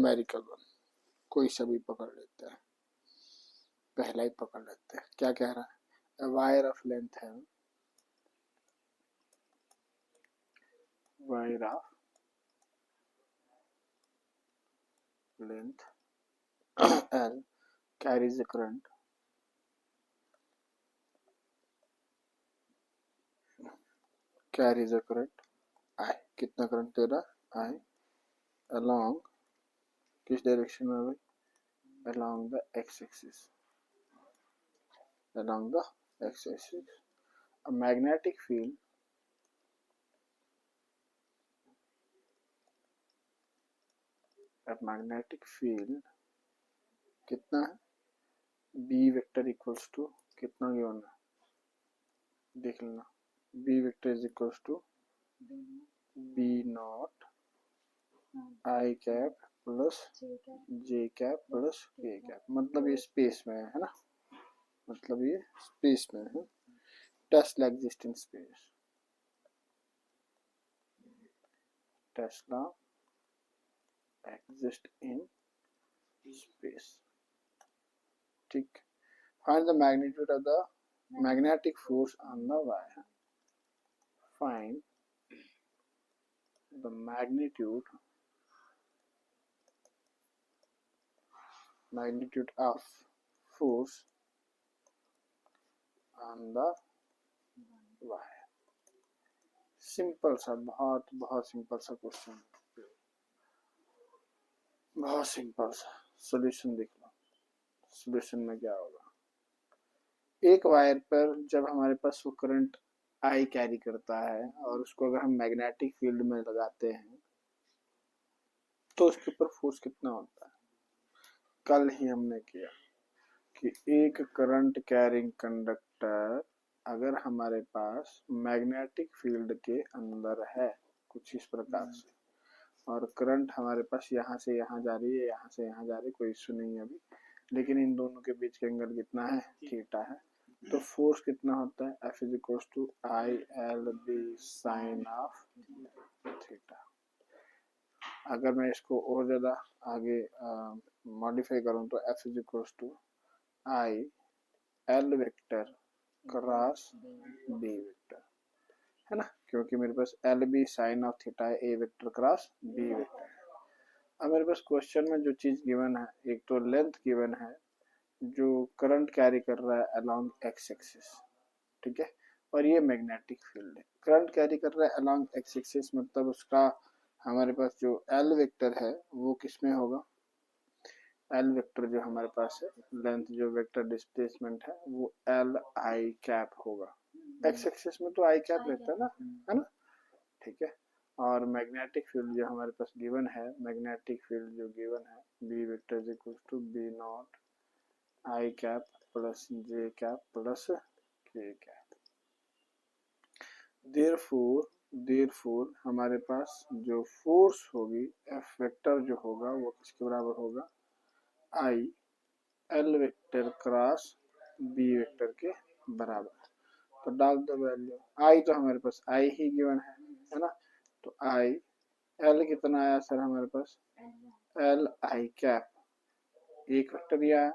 Numerical one, कोई सा भी पकड़ लेते हैं, पहला ही पकड़ लेते हैं। क्या कह रहा है? A wire of length है, wire of length L carries a current I। कितना करंट दे रहा I along किस डायरेक्शन में भाई? along the x-axis, along the x-axis। a magnetic field कितना है? B वेक्टर इक्वल्स टू कितना गिवन है देख लेना। B vector is equals to B not I cap plus J cap plus K cap. मतलब ये स्पेस में है ना, मतलब ये स्पेस में है। Tesla exist in space, Tesla exist in space। ठीक। Find the magnitude of the magnetic force on the wire। Find the magnitude of force on the wire। Simple सा, बहुत सिंपल सा क्वेश्चन, बहुत सिंपल सा। Solution देख लो, solution में क्या होगा। एक वायर पर जब हमारे पास वो करंट I कैरी करता है और उसको अगर हम मैग्नेटिक फील्ड में लगाते हैं तो उसके ऊपर फोर्स कितना होता है। कल ही हमने किया कि एक करंट कैरिंग कंडक्टर अगर हमारे पास मैग्नेटिक फील्ड के अंदर है कुछ इस प्रकार से, और करंट हमारे पास यहाँ से यहाँ जा रही है, यहाँ से यहाँ जा रही है, कोई इश्यू नहीं है अभी, लेकिन इन दोनों के बीच का एंगल कितना है? थीटा है। तो फोर्स कितना होता है? F is equal to ILB sine of theta. अगर मैं इसको और ज्यादा आगे मॉडिफाई करूं तो F is equal to IL vector cross B vector, है ना, क्योंकि मेरे पास LB साइन ऑफ थीटा है, A vector cross B vector. अब मेरे पास क्वेश्चन में जो चीज गिवन है, एक तो लेंथ गिवन है जो करंट कैरी कर रहा है अलोंग एक्स एक्सिस, ठीक है, और ये मैग्नेटिक फील्ड है। करंट कैरी कर रहा है अलोंग एक्स एक्सिस, मतलब उसका हमारे पास जो एल वेक्टर है वो किस में होगा? एल वेक्टर जो हमारे पास है, लेंथ जो वेक्टर डिस्प्लेसमेंट है वो एल आई कैप होगा। एक्स एक्सिस में तो आई कैप रहता है ना, है ना, ठीक है। और मैग्नेटिक फील्ड जो हमारे पास गिवन है, मैग्नेटिक फील्ड जो गिवन है B vector is equal to B not I cap plus J cap plus K cap. Therefore हमारे पास जो फोर्स होगी एफ वेक्टर जो होगा वो किसके बराबर होगा? I L vector cross B vector के बराबर। तो डाल दो वैल्यू। आई तो हमारे पास आई ही गिवन है ना, तो आई एल कितना आया सर हमारे पास? एल आई कैप, एक वेक्टर ही आया।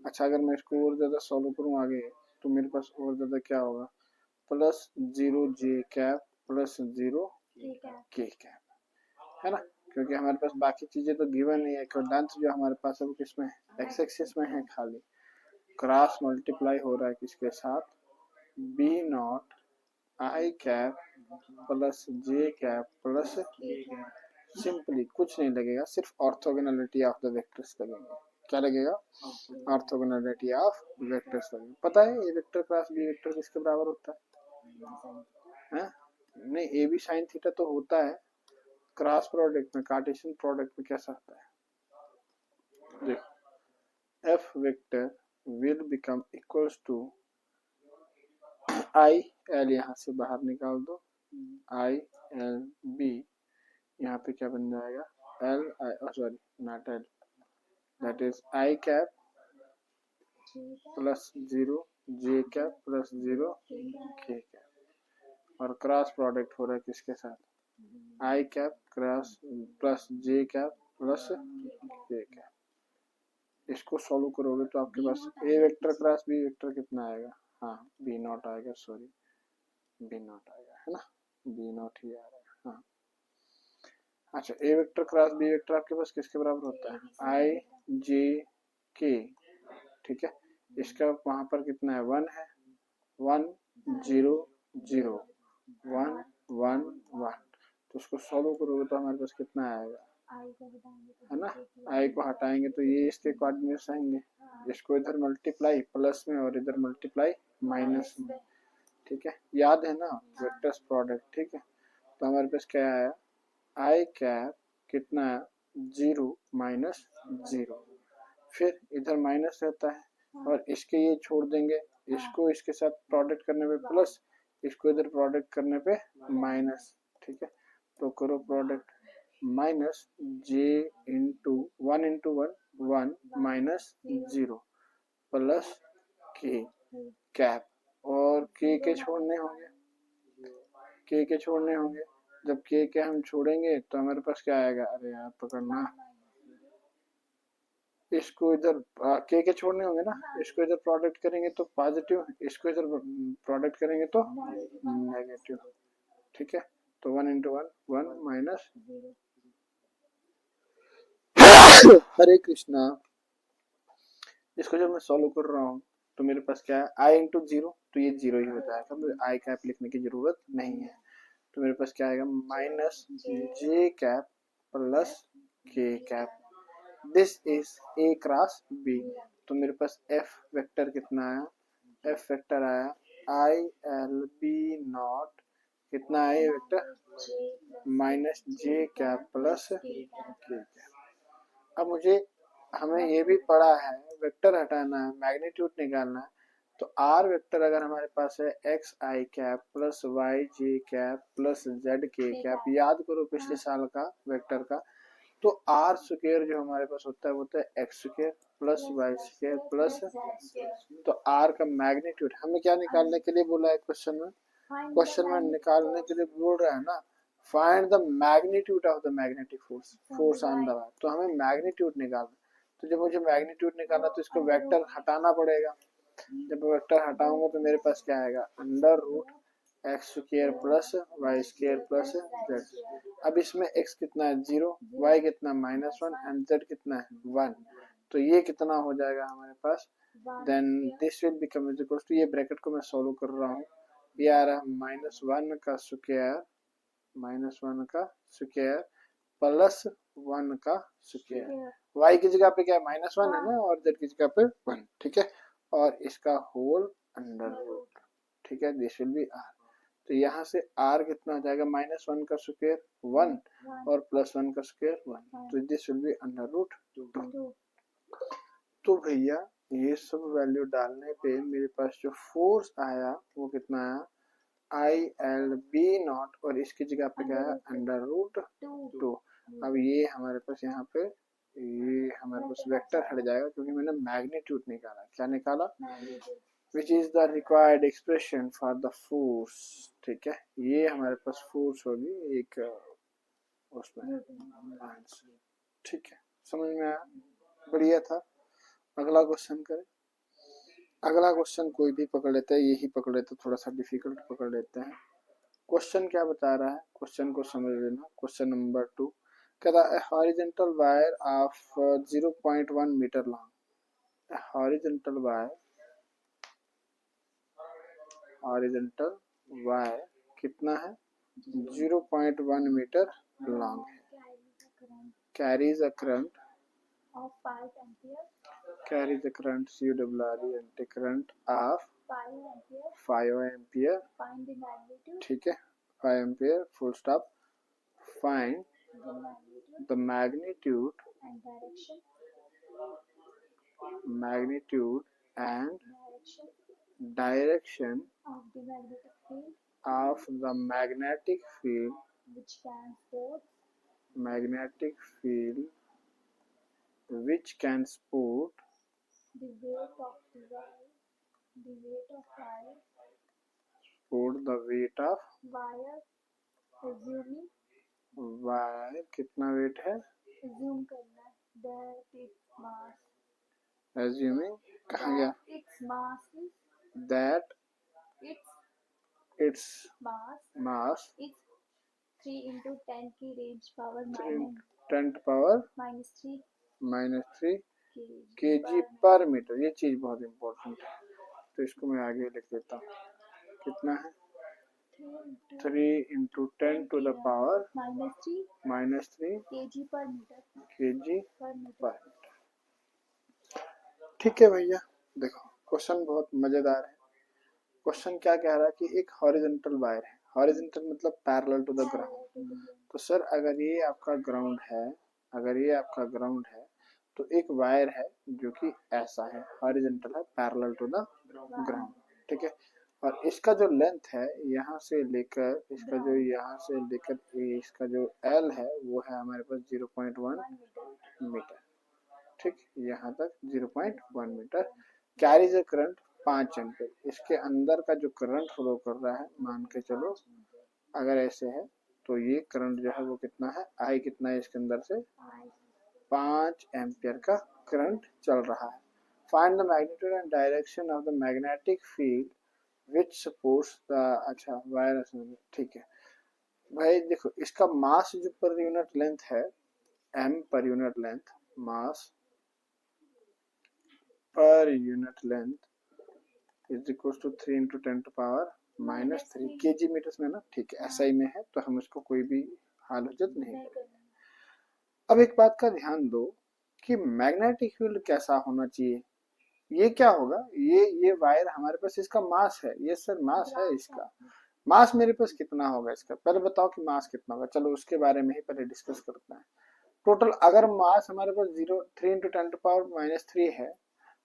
अच्छा, अगर मैं इसको और ज्यादा सॉल्व करूं आगे तो मेरे पास और ज्यादा क्या होगा? प्लस 0 जे कैप प्लस 0 के कैप, है ना, क्योंकि हमारे पास बाकी चीजें तो गिवन नहीं है। लेंथ जो हमारे पास है वो किसमें है? एक्स एक्सिस में है खाली। क्रॉस मल्टीप्लाई हो रहा है किसके साथ? B not I cap plus J cap plus, simply कुछ नहीं लगेगा, सिर्फ ऑर्थोगोनैलिटी ऑफ द वेक्टर्स लगेंगे। क्या लगेगा? ऑर्थोगोनैलिटी ऑफ वेक्टर्स लगेगा। पता है ये वेक्टर क्रॉस बी वेक्टर किसके बराबर होता है? नहीं, ए बी साइन थीटा तो होता है, क्रॉस प्रोडक्ट में, कार्टेशियन प्रोडक्ट में कैसा होता है? देखो, F vector will become equals to I L, यहाँ से बाहर निकाल दो, आई एल बी, यहाँ पे क्या बन जाएगा? L I, sorry naught L, that is I cap plus 0 J cap plus 0 के कैप, और क्रॉस प्रोडक्ट हो रहा है किसके साथ? आई cap cross plus J cap plus K cap. इसको सॉल्व करोगे तो आपके पास ए वेक्टर क्रॉस बी वेक्टर कितना आएगा, हाँ बी नॉट आएगा, सॉरी बी नॉट आएगा, है ना, बी नॉट ही आ रहा है। हाँ अच्छा, ए वेक्टर क्रॉस बी वेक्टर आपके पास किसके बराबर होता है, आई जे के, ठीक है। इसका वहां पर कितना है, 1 है, 1 0 0 1 1 1, तो उसको सॉल्व करोगे तो हमारे पास कितना आएगा, है ना, आई को हटाएंगे तो ये इसके कोऑर्डिनेट्स आएंगे, इसको इधर मल्टीप्लाई प्लस में और इधर मल्टीप्लाई माइनस में, ठीक है, याद है ना वेक्टर्स प्रोडक्ट, ठीक है। तो हमारे पास क्या आया, आई कैप कितना है, 0 माइनस 0, फिर इधर माइनस रहता है और इसके ये छोड़ देंगे, इसको इसके साथ प्रोडक्ट करने पे प्लस, इसको इधर प्रोडक्ट करने पे माइनस, ठीक है। तो करो product, minus J into 1 into 1 1 minus 0 plus K cap, और के छोड़ने होंगे, के छोड़ने होंगे, जब के हम छोड़ेंगे तो हमारे पास क्या आएगा, अरे यार पकड़ना, इसको इधर के छोड़ने होंगे ना, इसको इधर प्रोडक्ट करेंगे तो पॉजिटिव, इसको इधर प्रोडक्ट करेंगे तो नेगेटिव, ठीक है। तो 1 इंटू 1 1 माइनस, हरे कृष्णा। इसको जब मैं सॉल्व कर रहा हूँ तो मेरे पास क्या है, आई इंटू 0, तो ये 0 ही हो जाएगा, मुझे आई कैप लिखने की जरूरत नहीं है। तो मेरे पास क्या आएगा, minus J cap plus K cap, this is A cross B. तो मेरे पास एफ वेक्टर कितना आया, एफ वेक्टर आया आई एल बी नॉट, कितना है ये vector, minus J cap plus K cap. अब मुझे, हमें ये भी पढ़ा है वेक्टर हटाना है, मैग्नीट्यूड निकालना है, तो आर वेक्टर अगर हमारे पास है एक्स आई कैप प्लस वाई जे कैप प्लस जेड के कैप, याद करो पिछले साल का वेक्टर का, तो आर स्क्वायर जो हमारे पास होता है वो होता है x square plus y square plus, तो आर का मैग्नीट्यूड हमें क्या निकालने के लिए बोला है क्वेश्चन में, क्वेश्चन में निकालने के लिए बोल रहा है ना, find the magnitude of the magnetic force, force on the wire, तो हमें मैग्नीट्यूड निकालना, तो जब मुझे मैग्नीट्यूड निकालना तो इसको वेक्टर हटाना पड़ेगा, जब वेक्टर हटाऊंगा तो मेरे पास क्या आएगा, under root x square plus y square plus z. अब इसमें एक्स कितना है 0, वाई कितना -1 एंड जेड कितना है 1, तो ये कितना हो जाएगा हमारे पास, then this will become is equal to, ये ब्रैकेट को मैं सॉल्व कर रहा हूँ, ये आ रहा है -1 का स्क्वायर, -1 का स्क्वायर प्लस 1 का स्क्वायर, वाई की जगह पे क्या है -1 है ना, और जेड की जगह पे 1, ठीक है, और इसका होल अंडर रूट, ठीक है, दिस विल बी आर। तो यहाँ से r कितना हो जाएगा, -1 का स्क्वायर 1 और +1 का स्क्वायर 1, तो this will be under root 2। तो भैया ये सब वैल्यू डालने पे मेरे पास जो फोर्स आया वो कितना आया, आई एल बी नॉट, और इसकी जगह पे क्या है अंडर रूट 2। अब ये हमारे पास यहाँ पे, ये हमारे पास वेक्टर हट जाएगा क्योंकि मैंने मैग्नीट्यूड निकाला, क्या निकाला, which is the required expression for the force, ठीक है, ये हमारे पास फोर्स होगी एक उसमें आंसर, ठीक है, समझ में आया, बढ़िया था। अगला क्वेश्चन करें, अगला क्वेश्चन कोई भी पकड़ लेते हैं, यही पकड़ लेते, थोड़ा सा डिफिकल्ट पकड़ लेते हैं। क्वेश्चन क्या बता रहा है, क्वेश्चन को समझ लेना, क्वेश्चन नंबर 2 कहता है horizontal wire of 0.1 metre long, horizontal wire, horizontal wire कितना है 0.1 मीटर लॉन्ग है, carries a current of 5 ampere, carries a current CWRE and a current of 5 ampere, 5 ampere, find the magnitude, ठीक है, 5 ampere full stop, find the magnitude the magnitude and direction of the magnetic field of the magnetic field, which can support magnetic field which can support the weight of the wire, the weight of wire, support the weight of wire, assuming wire, कितना weight है, assume करना है that assuming कहाँ गया its mass is that its mass mass is 3 into 10 की range power 10 power -3 kg पर metre. ये चीज बहुत इंपॉर्टेंट है, तो इसको मैं आगे लिख देता हूँ। कितना है 3 into 10 to the power -3 kg per meter kg पर मीटर। ठीक है भैया, देखो क्वेश्चन बहुत मजेदार है। क्वेश्चन क्या कह रहा है कि एक हॉरिजॉन्टल वायर है, हॉरिजॉन्टल मतलब पैरेलल टू द ग्राउंड। तो सर अगर ये आपका ग्राउंड है, अगर ये आपका ग्राउंड है तो एक वायर है जो कि ऐसा है, हॉरिजॉन्टल है, पैरेलल टू द ग्राउंड, ठीक है। और इसका जो लेंथ है यहाँ से लेकर इसका जो यहाँ से लेकर इसका जो L है वो है हमारे पास 0.1 मीटर, ठीक, यहाँ तक 0.1 metre. Carries a current 5 ampere. इसके अंदर का जो करंट फ्लो कर रहा है, मान के चलो अगर ऐसे है तो ये करंट जो है वो कितना है, आई कितना है इसके अंदर से 5 एम्पीयर का करंट चल रहा है। Find the magnitude and direction of the magnetic field which supports the, अच्छा वायर, ठीक है भाई। देखो इसका मास जो पर यूनिट लेंथ है, m पर यूनिट लेंथ, मास पर unit length is equal to 3 into 10 to power -3 kg metres में ना, ठीक है। SI में है तो हम इसको कोई भी हाल हजत नहीं करेंगे। अब एक बात का ध्यान दो कि मैग्नेटिक फील्ड कैसा होना चाहिए। ये क्या होगा, ये वायर हमारे पास, इसका मास है, ये सर मास है इसका। मास मेरे पास कितना होगा इसका, पहले बताओ कि मास कितना होगा। चलो उसके बारे में ही पहले डिस्कस करते हैं। टोटल अगर मास हमारे पास 3 into 10 to power -3 है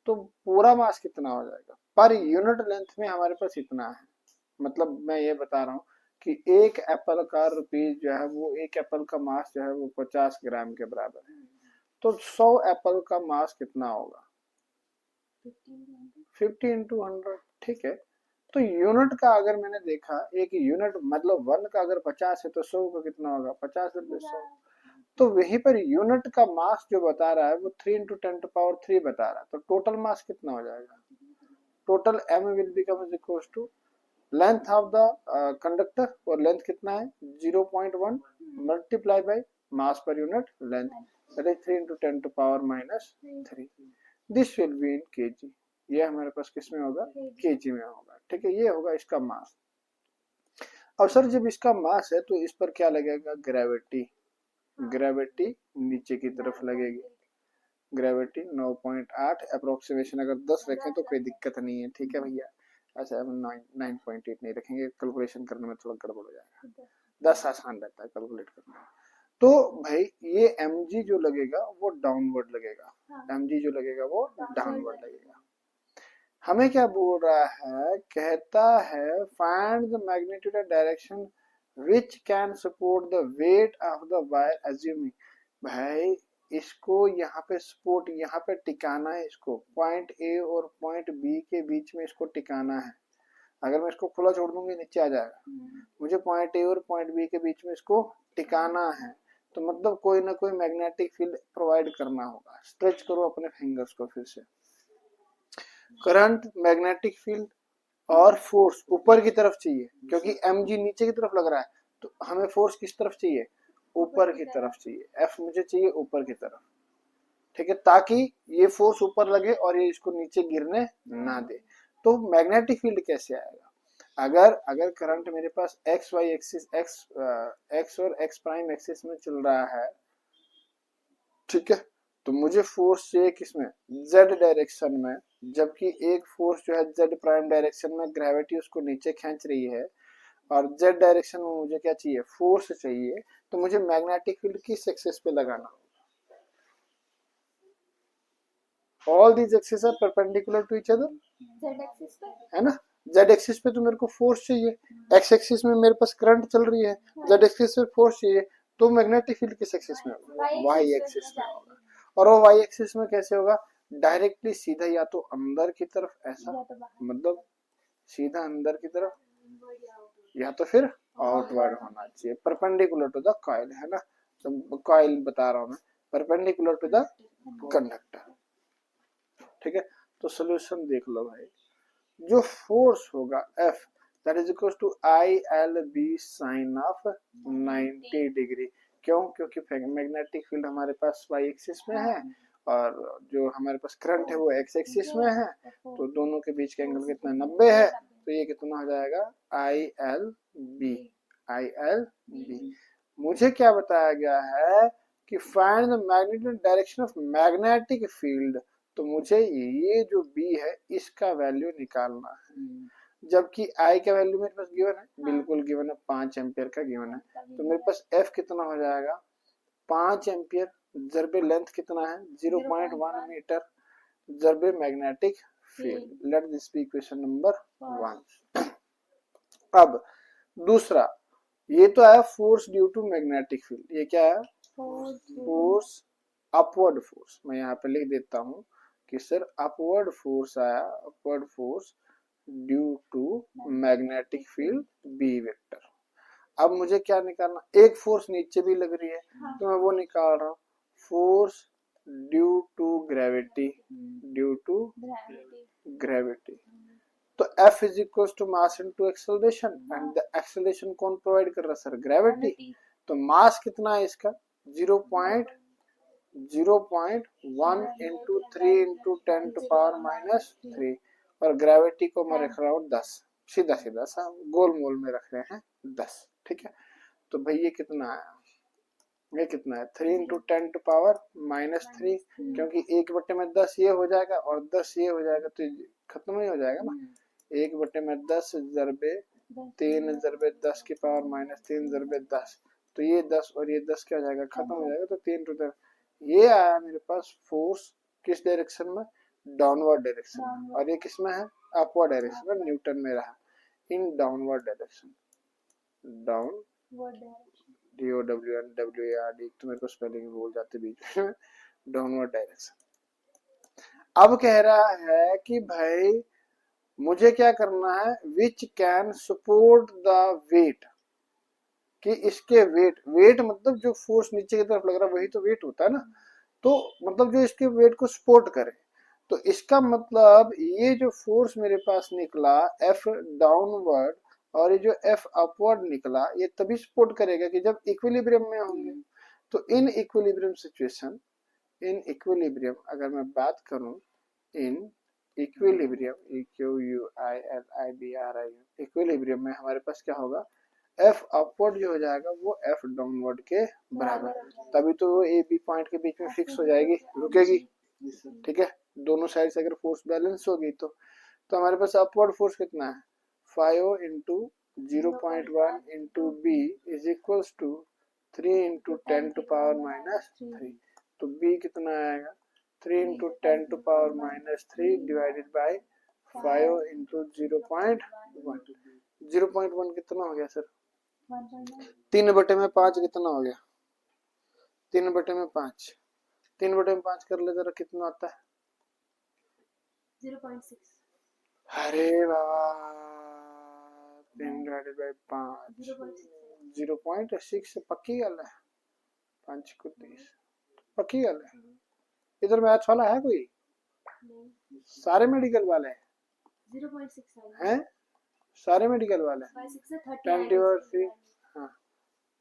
तो पूरा मास कितना हो जाएगा पर यूनिट लेंथ में हमारे पास इतना है। मतलब मैं ये बता रहा हूँ कि एक एप्पल का रुपीज जो है वो, एक एप्पल का मास जो है वो 50 ग्राम के बराबर है। तो 100 एप्पल का मास कितना होगा 50 into 100, ठीक है। तो यूनिट का अगर मैंने देखा, एक यूनिट मतलब 1 का अगर 50 है तो 100 का कितना होगा 50 रुपये 100। तो वहीं पर यूनिट का मास जो बता रहा है वो 3 into 10 to power 3 बता रहा है। तो टोटल मास कितना हो जाएगा, total m will become is equal to length of the conductor, और लेंथ कितना है 0.1 मल्टीप्लाई बाय मास पर unit length, that is 3 into 10 to power -3। This will be in kg। ये हमारे पास किस में होगा, kg में होगा, ठीक है। ये होगा इसका मास। अब सर जब इसका मास है तो इस पर क्या लगेगा, ग्रेविटी। ग्रेविटी नीचे की तरफ लगेगी, ग्रेविटी 9.8 अप्रोक्सीमेशन, अगर 10 रखें तो कोई दिक्कत नहीं है, ठीक है भैया। अच्छा हम 9.8 नहीं रखेंगे, कैलकुलेशन करने में थोड़ा गड़बड़ हो जाएगा, 10 आसान रहता है कैलकुलेट करना। तो भाई ये mg जो लगेगा वो डाउनवर्ड लगेगा, mg जो लगेगा वो डाउनवर्ड लगेगा। हमें क्या बोल रहा है, कहता है find the magnitude and direction which can support the weight of the wire assuming. भाई इसको यहाँ पे सपोर्ट, यहाँ पे टिकाना है इसको, पॉइंट ए और पॉइंट बी के बीच में इसको टिकाना है। अगर मैं इसको खुला छोड़ दूंगी नीचे आ जाएगा, मुझे पॉइंट ए और पॉइंट बी के बीच में इसको टिकाना है। तो मतलब कोई ना कोई मैग्नेटिक फील्ड प्रोवाइड करना होगा। स्ट्रेच करो अपने फिंगर्स को फिर से। करंट, मैग्नेटिक फील्ड और फोर्स ऊपर की तरफ चाहिए, क्योंकि mg नीचे की तरफ लग रहा है तो हमें फोर्स किस तरफ चाहिए, ऊपर की तरफ चाहिए। F मुझे चाहिए ऊपर की तरफ, ठीक है, ताकि ये फोर्स ऊपर लगे और ये इसको नीचे गिरने ना दे। तो मैग्नेटिक फील्ड कैसे आएगा, अगर करंट मेरे पास एक्स वाई एक्सिस, एक्स और एक्स प्राइम एक्सिस में चल रहा है, ठीक है, तो मुझे फोर्स चाहिए किसमें, जेड डायरेक्शन में। जबकि एक फोर्स जो है जेड प्राइम डायरेक्शन में, ग्रेविटी उसको नीचे खींच रही है, और जेड डायरेक्शन में मुझे क्या चाहिए, फोर्स चाहिए। तो मुझे मैग्नेटिक फील्ड किस एक्सिस पे लगाना, all these axis are perpendicular to each other, Z axis पे है ना। जेड एक्सिस पे तो मेरे को फोर्स चाहिए, एक्स एक्सिस में मेरे पास करंट चल रही है, जेड एक्सिस पे फोर्स चाहिए। तो मैग्नेटिक फील्ड किस एक्सिस में होगा, वाई एक्सिस में होगा। और वो वाई एक्सिस में कैसे होगा, डायरेक्टली सीधा, या तो अंदर की तरफ ऐसा, मतलब सीधा अंदर की तरफ, या तो फिर आउटवर्ड होना चाहिए, परपेंडिकुलर टू द कॉइल, है ना। तो कॉइल बता रहा हूं मैं, परपेंडिकुलर टू द कंडक्टर, ठीक है। तो सोल्यूशन देख लो भाई, जो फोर्स होगा F that is equal to ILB sine of 90 degree. क्यों? क्योंकि मैग्नेटिक फील्ड हमारे पास y एक्सिस में है और जो हमारे पास करंट है वो x एक्सिस में है, तो दोनों के बीच का एंगल कितना 90 है, तो ये कितना हो जाएगा ILB। मुझे क्या बताया गया है कि find the magnetic direction of magnetic field, तो मुझे ये जो B है इसका वैल्यू निकालना है, जबकि I का वैल्यू मेरे पास गिवन है, बिल्कुल गिवन है, 5 एम्पियर का गिवन है, तो मेरे पास F कितना हो जाएगा 5 एम्पियर जरबे लेंथ कितना है 0.1 मीटर जरबे magnetic field. Let this be equation number 1। अब दूसरा, ये तो आया force due to magnetic field, ये क्या है फोर्स अपवर्ड फोर्स। मैं यहाँ पे लिख देता हूँ कि सर अपवर्ड फोर्स आया, upward force due to magnetic field B vector. अब मुझे क्या निकालना, एक फोर्स नीचे भी लग रही है तो मैं वो निकाल रहा हूँ, force due to gravity, due to gravity. तो F is equal to mass into acceleration, and the acceleration कौन प्रोवाइड कर रहा है सर ग्रेविटी। तो मास कितना है इसका 0.1 into 3 into 10 to power minus 3, और ग्रेविटी को मैं रख रहा हूँ 10, सीधा सीधा सा गोल मोल में रख रहे हैं 10, ठीक है। तो भाई ये कितना आया, ये कितना है 3 इंटू 10 टू पावर माइनस 3, क्योंकि 1/10 ये हो जाएगा और 10 ये हो जाएगा तो खत्म ही हो जाएगा ना, 1/10 जरबे 3 जरबे 10 की पावर माइनस 3 जरबे 10, तो ये 10 और ये 10 क्या हो जाएगा खत्म हो जाएगा, तो 3 टू 10 ये आया मेरे पास फोर्स किस डायरेक्शन में डाउनवर्ड डायरेक्शन, और ये किस में है अपवर्ड डायरेक्शन में, न्यूटन में रहा in downward direction, downward DOWNWARD, तो मेरे को स्पेलिंग भूल जाते बीच में, डाउनवर्ड डायरेक्शन। अब कह रहा है कि भाई मुझे क्या करना है, which can support the weight, कि इसके वेट, वेट मतलब जो फोर्स नीचे की तरफ लग रहा है वही तो वेट होता है ना, तो मतलब जो इसके वेट को सपोर्ट करे, तो इसका मतलब ये जो फोर्स मेरे पास निकला F डाउनवर्ड और ये जो F अपवर्ड निकला, ये तभी सपोर्ट करेगा कि जब इक्विलिब्रियम में होंगे। तो in equilibrium situation, in equilibrium अगर मैं बात करूं, इन इक्विलिब्रियम इक्विलिब्रियम में हमारे पास क्या होगा, F अपवर्ड जो हो जाएगा वो F डाउनवर्ड के बराबर, तभी तो वो A B पॉइंट के बीच में फिक्स हो जाएगी, रुकेगी, ठीक है। दोनों साइड से अगर फोर्स बैलेंस होगी तो हमारे पास अपवर्ड फोर्स कितना है 5 into 0.1 into B is equals to 3 into 10 to power minus 3, तो B कितना आएगा 3 into 10 to power minus 3 divided by 5 into 0.1, 0.1 कितना हो गया सर 3/5 कितना हो गया 3/5, 3/5 कर ले जरा कितना आता है 0.6। अरे बाबा 3/5 0.6 पक्की गल है, 5 को 30 पक्की गल है। इधर मैथ्स वाला है कोई, सारे मेडिकल वाले हैं 0.6 हैं, सारे मेडिकल वाले 20/3, हाँ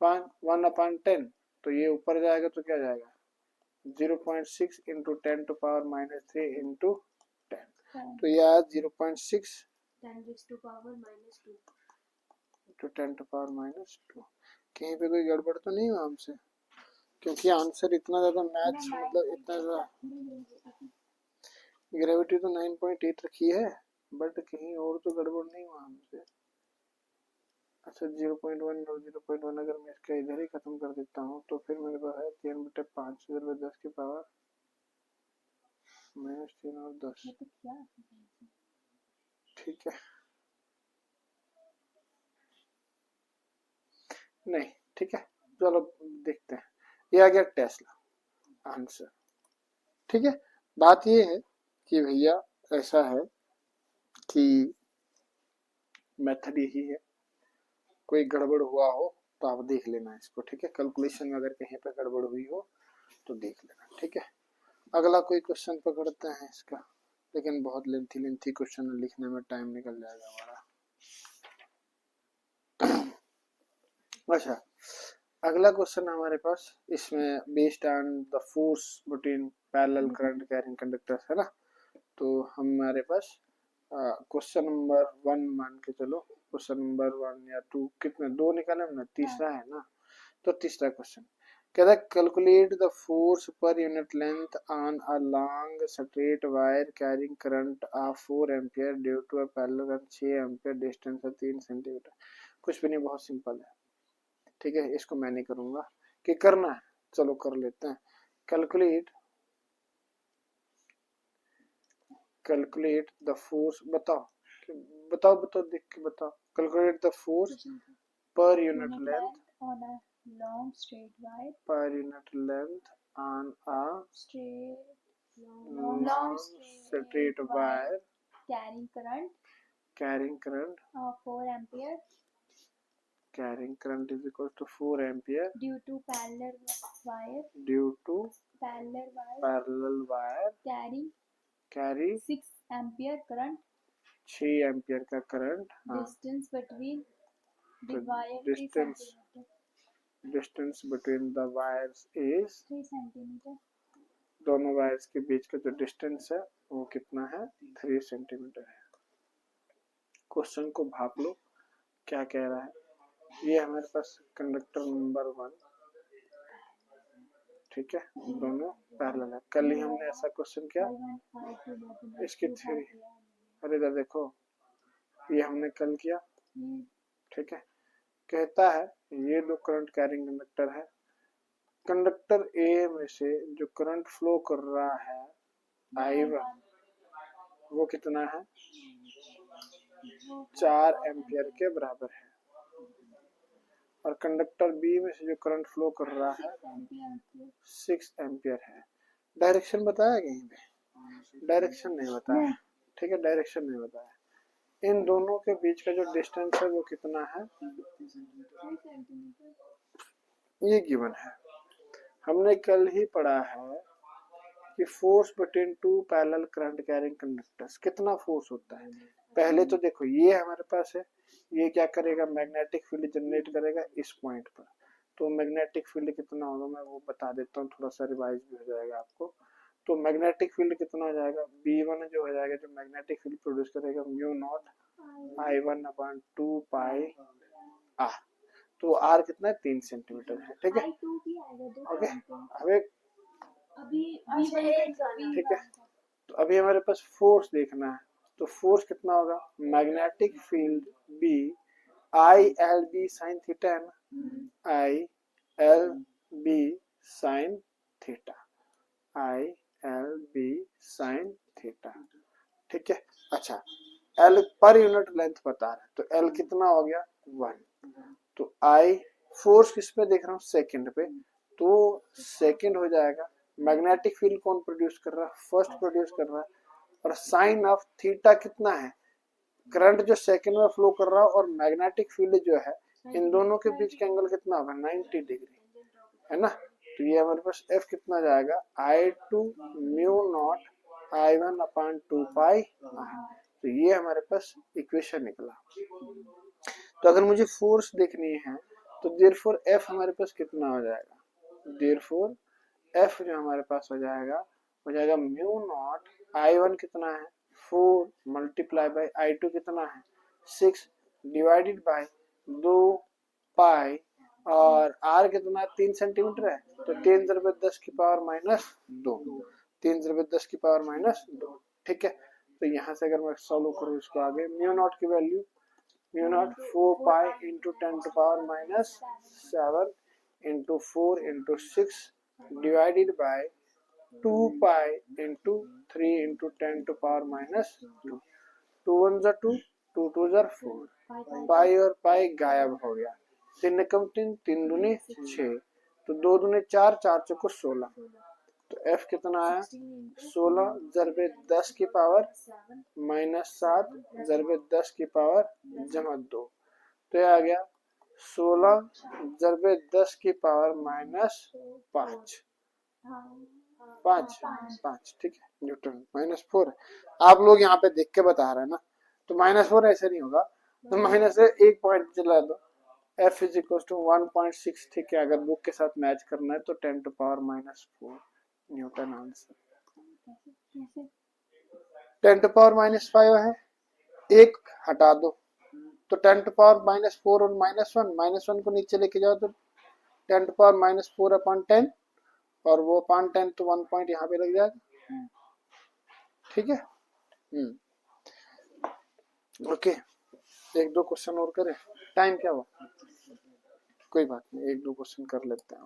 1/10, तो ये ऊपर जाएगा तो क्या जाएगा 0.6 into 10 to power minus 3 into 10, तो ये आया 0.6 टू 10 टू पावर माइनस 2। कहीं पे कोई गड़बड़ तो नहीं हुआ हमसे, क्योंकि आंसर इतना ज्यादा मैथ्स मतलब इतना ज्यादा, ग्रेविटी तो 9.8 रखी है, बट कहीं और तो गड़बड़ नहीं हुआ हमसे। अच्छा 0.1 और 0.1 अगर मैं इसका इधर ही खत्म कर देता हूँ तो फिर मेरे पास है 3/5 10 की पावर माइनस 3 और 10, ठीक है नहीं, ठीक है चलो देखते हैं, ये आ गया टेस्ला आंसर, ठीक है। बात ये है कि भैया ऐसा है कि मेथड यही है, कोई गड़बड़ हुआ हो तो आप देख लेना इसको, ठीक है, कैलकुलेशन में अगर कहीं पे गड़बड़ हुई हो तो देख लेना, ठीक है। अगला कोई क्वेश्चन पकड़ते हैं इसका, लेकिन बहुत लेंथी क्वेश्चन लिखने में टाइम निकल जाएगा हमारा। अच्छा, अगला क्वेश्चन हमारे पास, इसमें based on the force between parallel current carrying conductors है ना। तो हमारे पास क्वेश्चन नंबर 1 मान के चलो, क्वेश्चन नंबर 1 या 2, कितने 2 निकाले हमने, तीसरा है ना। तो तीसरा क्वेश्चन कहता है कैलकुलेट द फोर्स पर unit length on a long straight wire carrying current of 4 ampere due to a parallel current 6 ampere distance है 3 सेंटीमीटर। कुछ भी नहीं, बहुत सिंपल है, ठीक है। इसको मैं नहीं करूंगा कि करना है, चलो कर लेते हैं। कैलकुलेट द फोर्स, बताओ देख के बताओ। कैलकुलेट द फोर्स पर unit length on a long straight wire पर unit length on a long straight wire carrying current of 4 ampere carrying current is equal to 4 ampere due to parallel wire carry 6 ampere current 6 ampere का current. distance between the wire distance between the wires is 3 centimetre. दोनों wires के बीच का जो distance है वो कितना है, 3 centimetre है। क्वेश्चन को भाप लो क्या कह रहा है। ये हमारे पास कंडक्टर नंबर 1, ठीक है, दोनों पैरेलल है। कल ही हमने ऐसा क्वेश्चन किया, इसकी थ्योरी, अरे इधर देखो, ये हमने कल किया, ठीक है। कहता है ये दो करंट कैरिंग कंडक्टर है, कंडक्टर ए में से जो करंट फ्लो कर रहा है I1 वो कितना है, 4 एम्पियर के बराबर है। और कंडक्टर बी में से जो करंट फ्लो कर रहा है 6 एम्पियर है। डायरेक्शन बताया कहीं पे, डायरेक्शन नहीं बताया, ठीक है, डायरेक्शन नहीं बताया। इन दोनों के बीच का जो डिस्टेंस है वो कितना है, ये गिवन है। हमने कल ही पढ़ा है कि force between two parallel current carrying conductors, कितना फोर्स होता है। पहले तो देखो ये हमारे पास है, ये क्या करेगा, मैग्नेटिक फील्ड जनरेट करेगा इस पॉइंट पर। तो मैग्नेटिक फील्ड कितना होगा मैं वो बता देता हूँ, थोड़ा सा रिवाइज भी हो जाएगा आपको। तो मैग्नेटिक फील्ड कितना हो जाएगा, B1 जो हो जाएगा, जो मैग्नेटिक फील्ड प्रोड्यूस करेगा म्यू नॉट I1/2 पाई R। तो R कितना है, 3 सेंटीमीटर है, ठीक है। ओके, ठीक है। तो अभी हमारे पास फोर्स देखना है, तो फोर्स कितना होगा, magnetic field B ILB sine theta है ना, ILB sine theta, ILB sine theta, ठीक है। अच्छा, L पर यूनिट लेंथ बता रहा है, तो L कितना हो गया 1। तो I फोर्स किस पे देख रहा हूँ, सेकंड पे, तो सेकंड हो जाएगा। मैग्नेटिक फील्ड कौन प्रोड्यूस कर रहा है, फर्स्ट प्रोड्यूस कर रहा है। और साइन ऑफ थीटा कितना है, करंट जो सेकंड में फ्लो कर रहा है और मैग्नेटिक फील्ड जो है, इन दोनों के बीच का एंगल कितना होगा, 90 डिग्री है ना। तो ये हमारे पास F कितना जाएगा, I2 म्यू नॉट I1/2 पाई R। तो ये हमारे पास इक्वेशन निकला। तो अगर मुझे फोर्स देखनी है तो देयरफॉर F हमारे पास कितना हो जाएगा, देयरफॉर F जो हमारे पास हो जाएगा म्यू नॉट I1 कितना है 4 मल्टीप्लाई बाई I2 कितना है 6 डिवाइडेड बाई 2 पाई, और R कितना 3 सेंटीमीटर है, तो 3 × 10 की पावर -2, 3 × 10 की पावर -2, ठीक है। तो यहाँ से अगर मैं सॉल्व करूँ इसको आगे, म्यू नॉट की value mu not 4 pi into 10 to power -7 into 4 into 6 divided by 2 pi into 3 into 10 to power -2, 2 1 ज़ा 2, 2 2 ज़ा 4, पाई और पाई गायब हो गया, 3 कम 3, 3 दूनी 6, तो 2 दूनी 4, 4 चौको 16। तो F कितना आया 16 ज़रबे 10 की पावर -7 ज़रबे 10 की पावर -2, तो ये आ गया 16 ज़रबे 10 की पावर -5, 5 5, ठीक है, न्यूटन -4। आप लोग यहाँ पे देख के बता रहे हैं ना, तो -4 ऐसे नहीं होगा, तो माइनस से एक पॉइंट चला दो। F इज इक्वल टू 1.6, ठीक है। अगर बुक के साथ मैच करना है तो 10⁻⁻4 न्यूटन आंसर। 10⁻⁻5 है, एक हटा दो तो 10⁻⁻4 और -1 को नीचे लेके जाओ तो 10⁻⁻4/10, और वो अपॉन 10 तो 1 पॉइंट यहाँ पे लग जाएगा, ठीक है। ओके, एक दो क्वेश्चन और करें, टाइम क्या हुआ, कोई बात नहीं, एक दो क्वेश्चन कर लेते हैं।